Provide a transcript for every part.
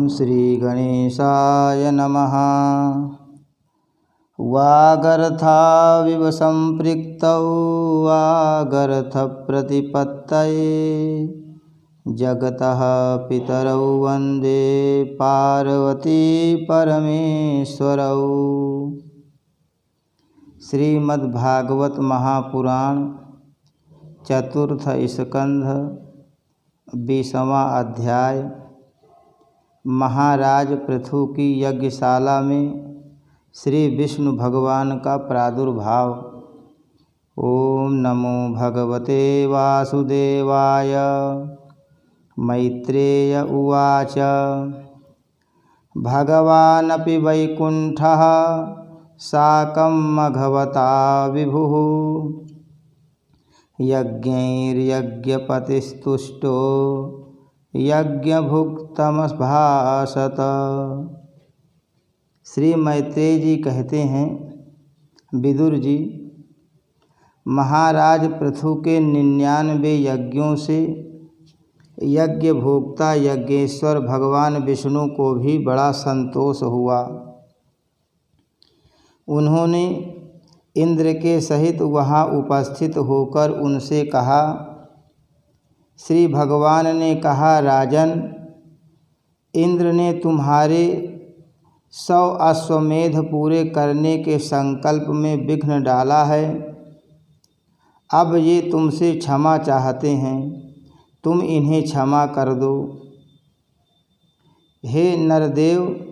श्री गणेशाय नमः। वागर्थाविव सम्पृक्तौ वागर्थप्रतिपत्तये जगतः पितरौ वन्दे पार्वती परमेश्वरौ। श्रीमद्भागवत महापुराण चतुर्थ स्कंध 20वां अध्याय। महाराज पृथु की यज्ञशाला में श्री विष्णु भगवान का प्रादुर्भाव। ओम नमो भगवते वासुदेवाय। मैत्रेय उवाच। भगवानपि वैकुंठः साकं मघवता विभुः यज्ञैर्यज्ञपतिस्तुष्टो यज्ञभुक्तमभाषत। श्री मैत्रेय जी कहते हैं, विदुर जी, महाराज पृथु के 99 यज्ञों से यज्ञ भोक्ता यज्ञेश्वर भगवान विष्णु को भी बड़ा संतोष हुआ। उन्होंने इंद्र के सहित वहाँ उपस्थित होकर उनसे कहा, श्री भगवान ने कहा, राजन, इंद्र ने तुम्हारे 100 अश्वमेध पूरे करने के संकल्प में विघ्न डाला है। अब ये तुमसे क्षमा चाहते हैं, तुम इन्हें क्षमा कर दो। हे नरदेव,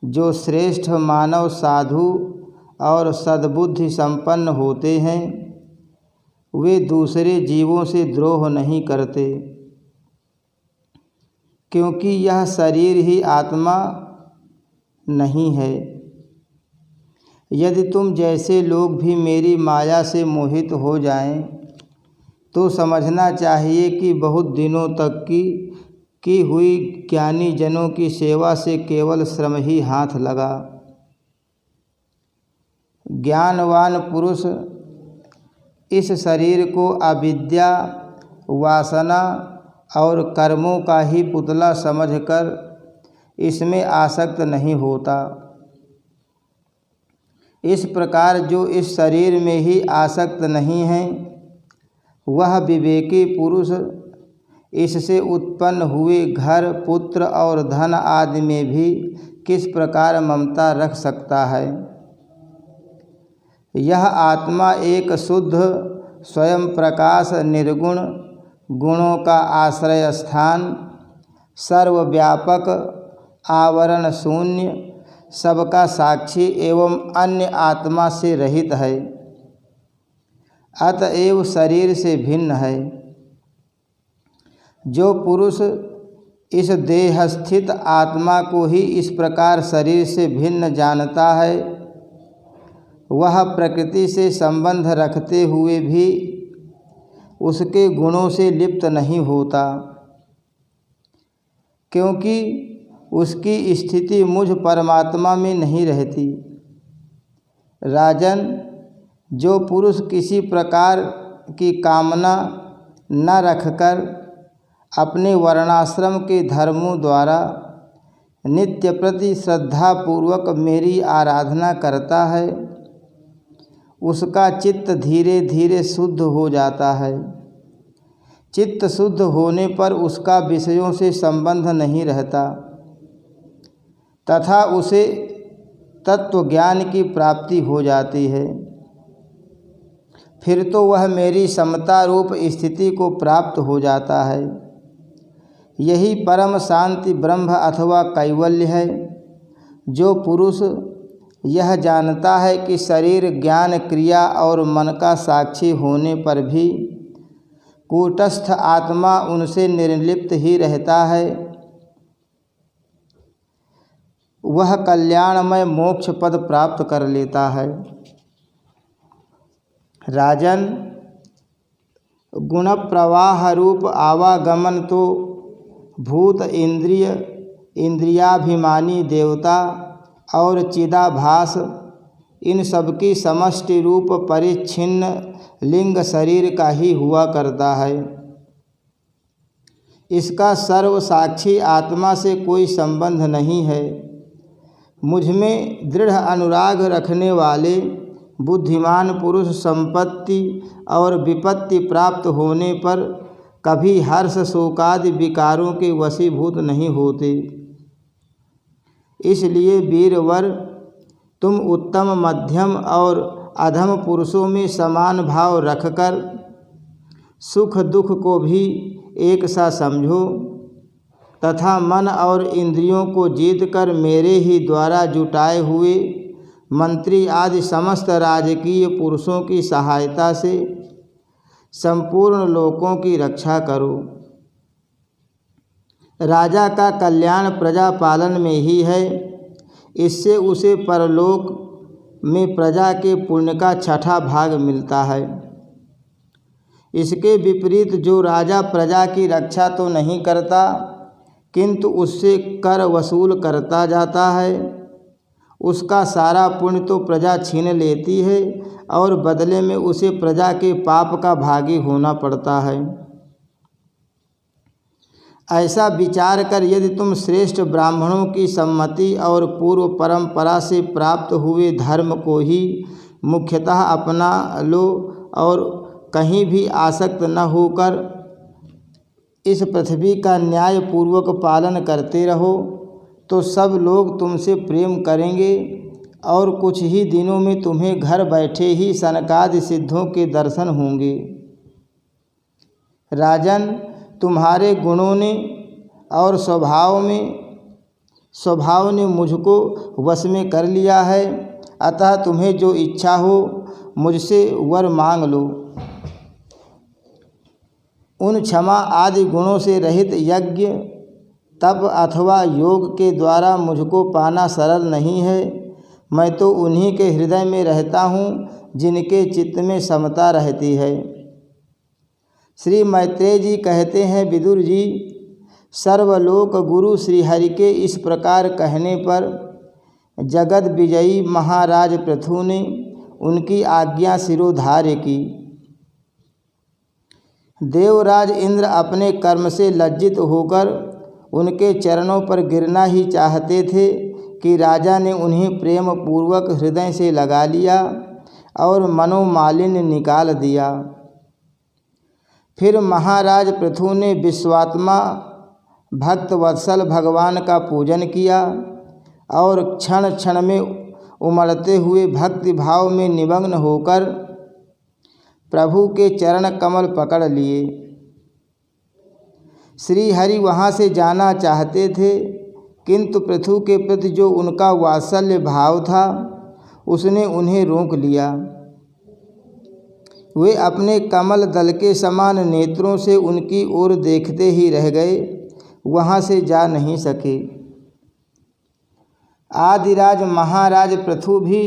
जो श्रेष्ठ मानव साधु और सद्बुद्धि संपन्न होते हैं वे दूसरे जीवों से द्रोह नहीं करते, क्योंकि यह शरीर ही आत्मा नहीं है। यदि तुम जैसे लोग भी मेरी माया से मोहित हो जाएं, तो समझना चाहिए कि बहुत दिनों तक की हुई ज्ञानी जनों की सेवा से केवल श्रम ही हाथ लगा। ज्ञानवान पुरुष इस शरीर को अविद्या, वासना और कर्मों का ही पुतला समझकर इसमें आसक्त नहीं होता। इस प्रकार जो इस शरीर में ही आसक्त नहीं है, वह विवेकी पुरुष इससे उत्पन्न हुए घर, पुत्र और धन आदि में भी किस प्रकार ममता रख सकता है। यह आत्मा एक शुद्ध स्वयं प्रकाश, निर्गुण, गुणों का आश्रय स्थान, सर्वव्यापक, आवरण शून्य, सबका साक्षी एवं अन्य आत्मा से रहित है, अतएव शरीर से भिन्न है। जो पुरुष इस देहस्थित आत्मा को ही इस प्रकार शरीर से भिन्न जानता है, वह प्रकृति से संबंध रखते हुए भी उसके गुणों से लिप्त नहीं होता, क्योंकि उसकी स्थिति मुझ परमात्मा में नहीं रहती। राजन, जो पुरुष किसी प्रकार की कामना न रखकर अपने वर्णाश्रम के धर्मों द्वारा नित्य प्रति श्रद्धापूर्वक मेरी आराधना करता है, उसका चित्त धीरे धीरे शुद्ध हो जाता है। चित्त शुद्ध होने पर उसका विषयों से संबंध नहीं रहता तथा उसे तत्व ज्ञान की प्राप्ति हो जाती है। फिर तो वह मेरी समता रूप स्थिति को प्राप्त हो जाता है। यही परम शांति ब्रह्म अथवा कैवल्य है। जो पुरुष यह जानता है कि शरीर, ज्ञान, क्रिया और मन का साक्षी होने पर भी कूटस्थ आत्मा उनसे निर्लिप्त ही रहता है, वह कल्याणमय मोक्ष पद प्राप्त कर लेता है। राजन, गुण प्रवाह रूप आवागमन तो भूत, इंद्रिय, इंद्रियाभिमानी देवता और चिदाभास, इन सबकी समष्टि रूप परिच्छिन्न लिंग शरीर का ही हुआ करता है। इसका सर्व साक्षी आत्मा से कोई संबंध नहीं है। मुझ में दृढ़ अनुराग रखने वाले बुद्धिमान पुरुष संपत्ति और विपत्ति प्राप्त होने पर कभी हर्ष शोकादि विकारों के वशीभूत नहीं होते। इसलिए वीरवर, तुम उत्तम, मध्यम और अधम पुरुषों में समान भाव रखकर सुख दुख को भी एक सा समझो तथा मन और इंद्रियों को जीतकर मेरे ही द्वारा जुटाए हुए मंत्री आदि समस्त राजकीय पुरुषों की सहायता से संपूर्ण लोकों की रक्षा करो। राजा का कल्याण प्रजा पालन में ही है। इससे उसे परलोक में प्रजा के पुण्य का छठा भाग मिलता है। इसके विपरीत जो राजा प्रजा की रक्षा तो नहीं करता किंतु उससे कर वसूल करता जाता है, उसका सारा पुण्य तो प्रजा छीन लेती है और बदले में उसे प्रजा के पाप का भागी होना पड़ता है। ऐसा विचार कर यदि तुम श्रेष्ठ ब्राह्मणों की सम्मति और पूर्व परंपरा से प्राप्त हुए धर्म को ही मुख्यतः अपना लो और कहीं भी आसक्त न होकर इस पृथ्वी का न्याय पूर्वक पालन करते रहो तो सब लोग तुमसे प्रेम करेंगे और कुछ ही दिनों में तुम्हें घर बैठे ही सनकादि सिद्धों के दर्शन होंगे। राजन, तुम्हारे गुणों ने और स्वभाव ने मुझको वश में कर लिया है, अतः तुम्हें जो इच्छा हो मुझसे वर मांग लो। उन क्षमा आदि गुणों से रहित यज्ञ, तप अथवा योग के द्वारा मुझको पाना सरल नहीं है। मैं तो उन्हीं के हृदय में रहता हूँ जिनके चित्त में समता रहती है। श्री मैत्रेय जी कहते हैं, विदुर जी, सर्वलोक गुरु श्रीहरि के इस प्रकार कहने पर जगत विजयी महाराज पृथु ने उनकी आज्ञा शिरोधार्य की। देवराज इंद्र अपने कर्म से लज्जित होकर उनके चरणों पर गिरना ही चाहते थे कि राजा ने उन्हें प्रेम पूर्वक हृदय से लगा लिया और मनोमालिन्य निकाल दिया। फिर महाराज पृथु ने विश्वात्मा भक्त वत्सल भगवान का पूजन किया और क्षण क्षण में उमड़ते हुए भक्ति भाव में निमग्न होकर प्रभु के चरण कमल पकड़ लिए। श्री हरि वहाँ से जाना चाहते थे किंतु पृथु के प्रति जो उनका वात्सल्य भाव था उसने उन्हें रोक लिया। वे अपने कमल दल के समान नेत्रों से उनकी ओर देखते ही रह गए, वहाँ से जा नहीं सके। आदिराज महाराज पृथु भी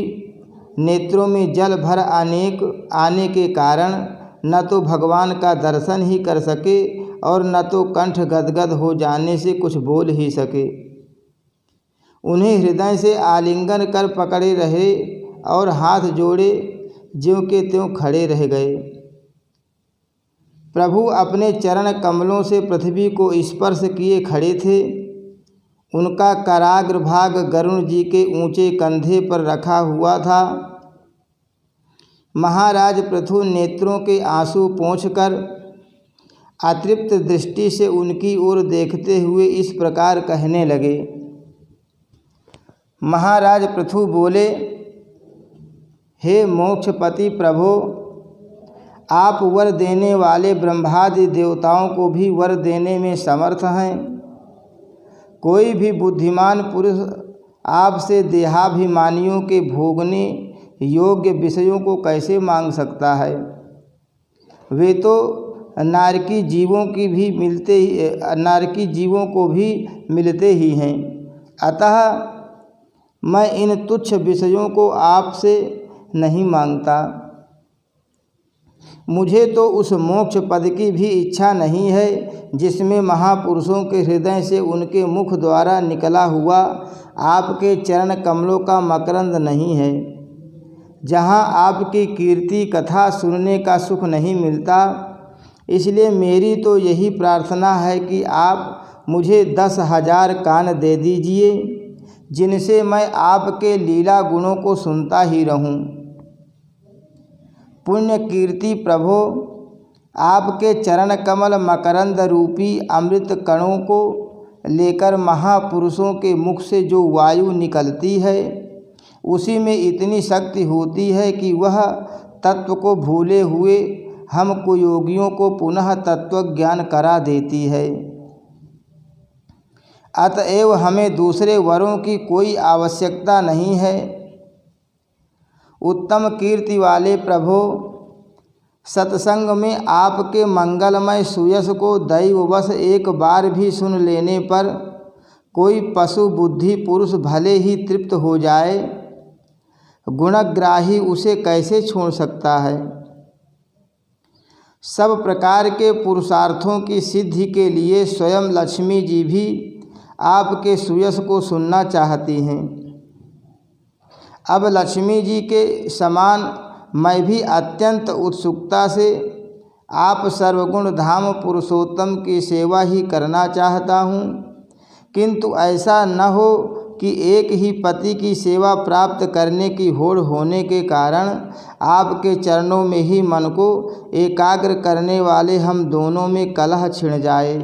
नेत्रों में जल भर आने के कारण न तो भगवान का दर्शन ही कर सके और न तो कंठ गदगद हो जाने से कुछ बोल ही सके। उन्हें हृदय से आलिंगन कर पकड़े रहे और हाथ जोड़े ज्यों के त्यों खड़े रह गए। प्रभु अपने चरण कमलों से पृथ्वी को स्पर्श किए खड़े थे। उनका कराग्र भाग गरुण जी के ऊंचे कंधे पर रखा हुआ था। महाराज पृथु नेत्रों के आंसू पोंछकर अतृप्त दृष्टि से उनकी ओर देखते हुए इस प्रकार कहने लगे। महाराज पृथु बोले, हे मोक्षपति प्रभो, आप वर देने वाले ब्रह्मादि देवताओं को भी वर देने में समर्थ हैं। कोई भी बुद्धिमान पुरुष आपसे देहाभिमानियों के भोगने योग्य विषयों को कैसे मांग सकता है। वे तो नारकी जीवों को भी मिलते ही हैं। अतः मैं इन तुच्छ विषयों को आपसे नहीं मांगता। मुझे तो उस मोक्ष पद की भी इच्छा नहीं है जिसमें महापुरुषों के हृदय से उनके मुख द्वारा निकला हुआ आपके चरण कमलों का मकरंद नहीं है, जहाँ आपकी कीर्ति कथा सुनने का सुख नहीं मिलता। इसलिए मेरी तो यही प्रार्थना है कि आप मुझे 10,000 कान दे दीजिए, जिनसे मैं आपके लीला गुणों को सुनता ही रहूं। पुण्य कीर्ति प्रभो, आपके चरण कमल मकरंद रूपी अमृत कणों को लेकर महापुरुषों के मुख से जो वायु निकलती है, उसी में इतनी शक्ति होती है कि वह तत्व को भूले हुए हम कुयोगियों को पुनः तत्व ज्ञान करा देती है। अतएव हमें दूसरे वरों की कोई आवश्यकता नहीं है। उत्तम कीर्ति वाले प्रभो, सत्संग में आपके मंगलमय सुयश को दैववश एक बार भी सुन लेने पर कोई पशु बुद्धि पुरुष भले ही तृप्त हो जाए, गुणग्राही उसे कैसे छोड़ सकता है। सब प्रकार के पुरुषार्थों की सिद्धि के लिए स्वयं लक्ष्मी जी भी आपके सुयश को सुनना चाहती हैं। अब लक्ष्मी जी के समान मैं भी अत्यंत उत्सुकता से आप सर्वगुण धाम पुरुषोत्तम की सेवा ही करना चाहता हूँ, किंतु ऐसा न हो कि एक ही पति की सेवा प्राप्त करने की होड़ होने के कारण आपके चरणों में ही मन को एकाग्र करने वाले हम दोनों में कलह छिड़ जाए।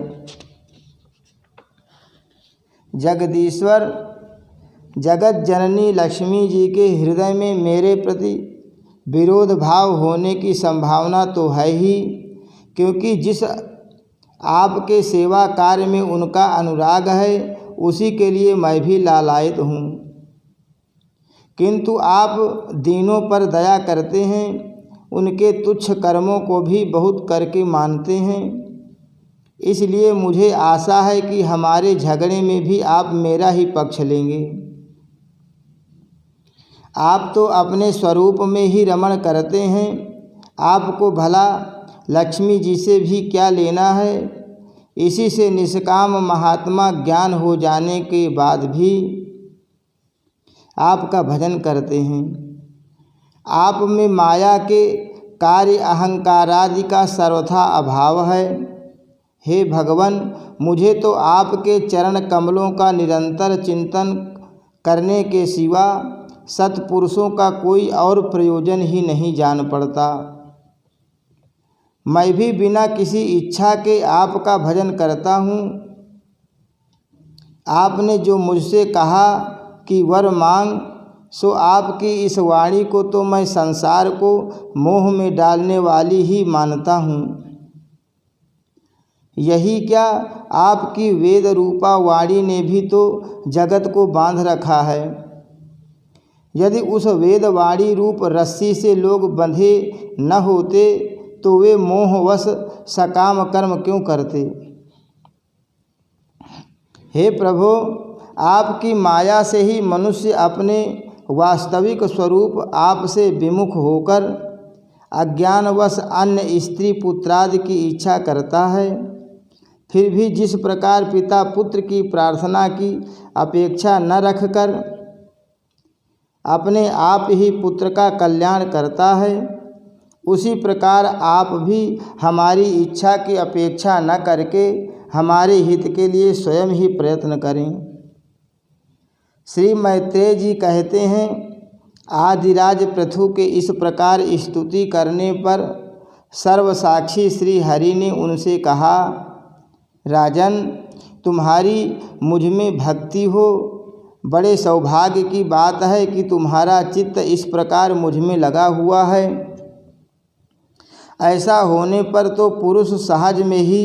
जगदीश्वर जगत जननी लक्ष्मी जी के हृदय में मेरे प्रति विरोध भाव होने की संभावना तो है ही, क्योंकि जिस आपके सेवा कार्य में उनका अनुराग है उसी के लिए मैं भी लालायित हूँ। किंतु आप दीनों पर दया करते हैं, उनके तुच्छ कर्मों को भी बहुत करके मानते हैं। इसलिए मुझे आशा है कि हमारे झगड़े में भी आप मेरा ही पक्ष लेंगे। आप तो अपने स्वरूप में ही रमण करते हैं, आपको भला लक्ष्मी जी से भी क्या लेना है। इसी से निष्काम महात्मा ज्ञान हो जाने के बाद भी आपका भजन करते हैं। आप में माया के कार्य अहंकारादि का सर्वथा अभाव है। हे भगवान, मुझे तो आपके चरण कमलों का निरंतर चिंतन करने के सिवा सत्पुरुषों का कोई और प्रयोजन ही नहीं जान पड़ता। मैं भी बिना किसी इच्छा के आपका भजन करता हूँ। आपने जो मुझसे कहा कि वर मांग, सो आपकी इस वाणी को तो मैं संसार को मोह में डालने वाली ही मानता हूँ। यही क्या, आपकी वेद रूपा वाणी ने भी तो जगत को बांध रखा है। यदि उस वेदवाणी रूप रस्सी से लोग बंधे न होते तो वे मोहवश सकाम कर्म क्यों करते। हे प्रभो, आपकी माया से ही मनुष्य अपने वास्तविक स्वरूप आपसे विमुख होकर अज्ञानवश अन्य स्त्री पुत्रादि की इच्छा करता है। फिर भी जिस प्रकार पिता पुत्र की प्रार्थना की अपेक्षा न रखकर अपने आप ही पुत्र का कल्याण करता है, उसी प्रकार आप भी हमारी इच्छा की अपेक्षा न करके हमारे हित के लिए स्वयं ही प्रयत्न करें। श्री मैत्रेय जी कहते हैं, आदिराज पृथु के इस प्रकार स्तुति करने पर सर्वसाक्षी श्री हरि ने उनसे कहा, राजन, तुम्हारी मुझ में भक्ति हो। बड़े सौभाग्य की बात है कि तुम्हारा चित्त इस प्रकार मुझ में लगा हुआ है। ऐसा होने पर तो पुरुष सहज में ही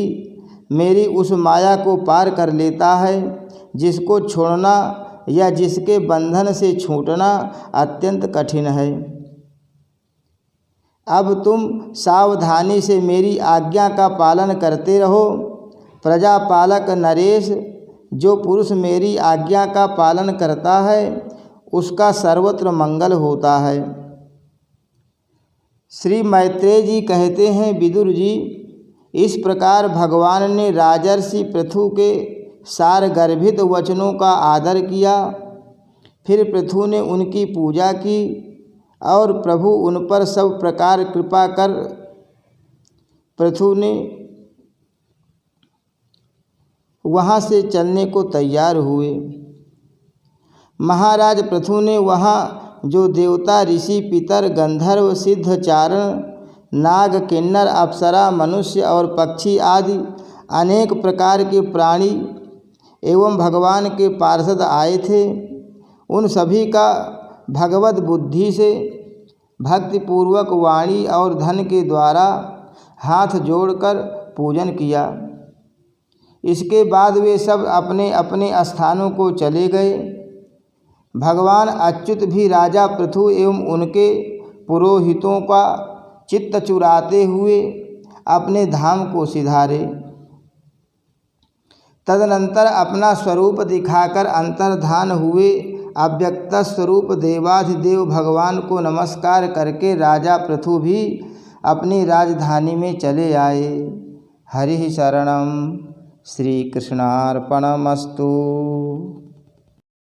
मेरी उस माया को पार कर लेता है, जिसको छोड़ना या जिसके बंधन से छूटना अत्यंत कठिन है। अब तुम सावधानी से मेरी आज्ञा का पालन करते रहो। प्रजापालक नरेश, जो पुरुष मेरी आज्ञा का पालन करता है उसका सर्वत्र मंगल होता है। श्री मैत्रेय जी कहते हैं, विदुर जी, इस प्रकार भगवान ने राजर्षि पृथु के सार गर्भित वचनों का आदर किया। फिर पृथु ने उनकी पूजा की और प्रभु उन पर सब प्रकार कृपा कर पृथु ने वहाँ से चलने को तैयार हुए। महाराज पृथु ने वहाँ जो देवता, ऋषि, पितर, गंधर्व, सिद्ध, चारण, नाग, किन्नर, अप्सरा, मनुष्य और पक्षी आदि अनेक प्रकार के प्राणी एवं भगवान के पार्षद आए थे, उन सभी का भगवत बुद्धि से भक्तिपूर्वक वाणी और धन के द्वारा हाथ जोड़कर पूजन किया। इसके बाद वे सब अपने अपने स्थानों को चले गए। भगवान अच्युत भी राजा पृथु एवं उनके पुरोहितों का चित्त चुराते हुए अपने धाम को सिधारे। तदनंतर अपना स्वरूप दिखाकर अंतर्धान हुए अव्यक्त स्वरूप देवाधिदेव भगवान को नमस्कार करके राजा पृथु भी अपनी राजधानी में चले आए। हरि शरणम। श्री कृष्णार्पणमस्तु।